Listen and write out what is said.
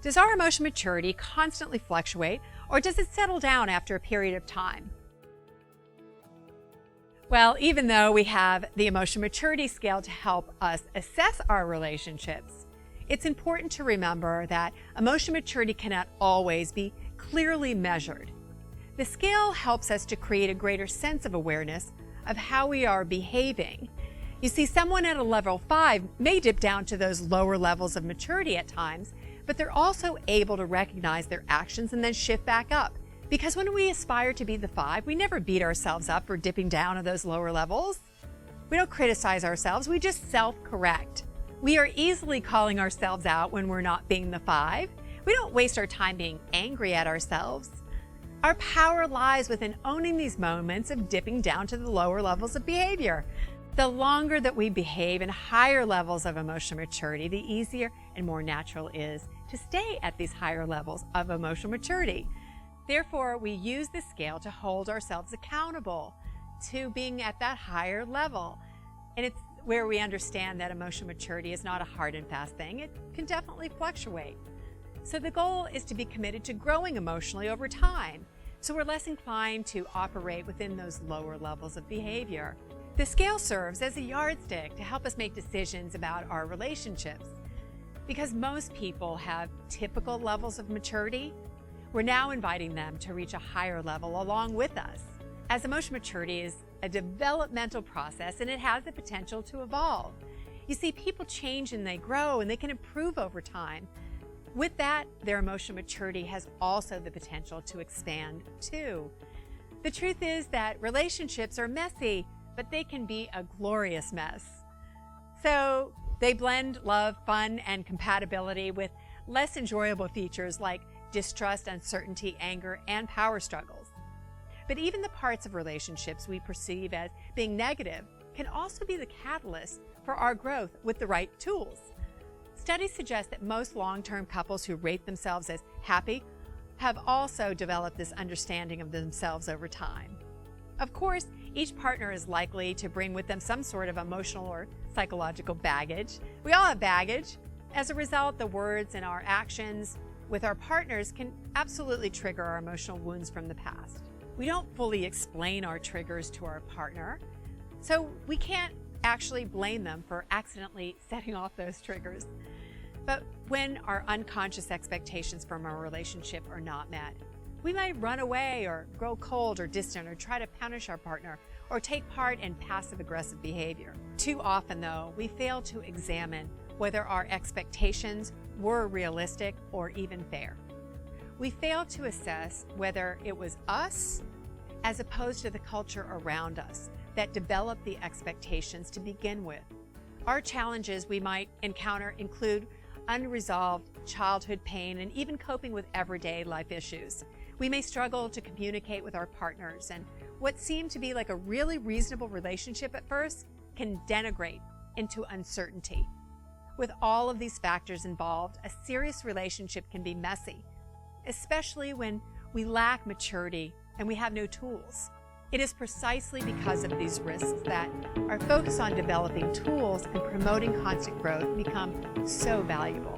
Does our emotion maturity constantly fluctuate, or does it settle down after a period of time? Well, even though we have the emotion maturity scale to help us assess our relationships, it's important to remember that emotion maturity cannot always be clearly measured. The scale helps us to create a greater sense of awareness of how we are behaving. You see, someone at a level 5 may dip down to those lower levels of maturity at times, but they're also able to recognize their actions and then shift back up. Because when we aspire to be the 5, we never beat ourselves up for dipping down to those lower levels. We don't criticize ourselves, we just self-correct. We are easily calling ourselves out when we're not being the 5. We don't waste our time being angry at ourselves. Our power lies within owning these moments of dipping down to the lower levels of behavior. The longer that we behave in higher levels of emotional maturity, the easier and more natural it is to stay at these higher levels of emotional maturity. Therefore, we use this scale to hold ourselves accountable to being at that higher level. And it's where we understand that emotional maturity is not a hard and fast thing. It can definitely fluctuate. So the goal is to be committed to growing emotionally over time, so we're less inclined to operate within those lower levels of behavior. The scale serves as a yardstick to help us make decisions about our relationships. Because most people have typical levels of maturity, we're now inviting them to reach a higher level along with us. As emotional maturity is a developmental process and it has the potential to evolve. You see, people change and they grow and they can improve over time. With that, their emotional maturity has also the potential to expand too. The truth is that relationships are messy, but they can be a glorious mess. So they blend love, fun, and compatibility with less enjoyable features like distrust, uncertainty, anger, and power struggles. But even the parts of relationships we perceive as being negative can also be the catalyst for our growth with the right tools. Studies suggest that most long-term couples who rate themselves as happy have also developed this understanding of themselves over time. Of course, each partner is likely to bring with them some sort of emotional or psychological baggage. We all have baggage. As a result, the words and our actions with our partners can absolutely trigger our emotional wounds from the past. We don't fully explain our triggers to our partner, so we can't actually blame them for accidentally setting off those triggers. But when our unconscious expectations from our relationship are not met, we might run away or grow cold or distant or try to punish our partner or take part in passive-aggressive behavior. Too often, though, we fail to examine whether our expectations were realistic or even fair. We fail to assess whether it was us as opposed to the culture around us that developed the expectations to begin with. Our challenges we might encounter include unresolved childhood pain and even coping with everyday life issues. We may struggle to communicate with our partners, and what seemed to be like a really reasonable relationship at first can denigrate into uncertainty. With all of these factors involved, a serious relationship can be messy, especially when we lack maturity and we have no tools. It is precisely because of these risks that our focus on developing tools and promoting constant growth become so valuable.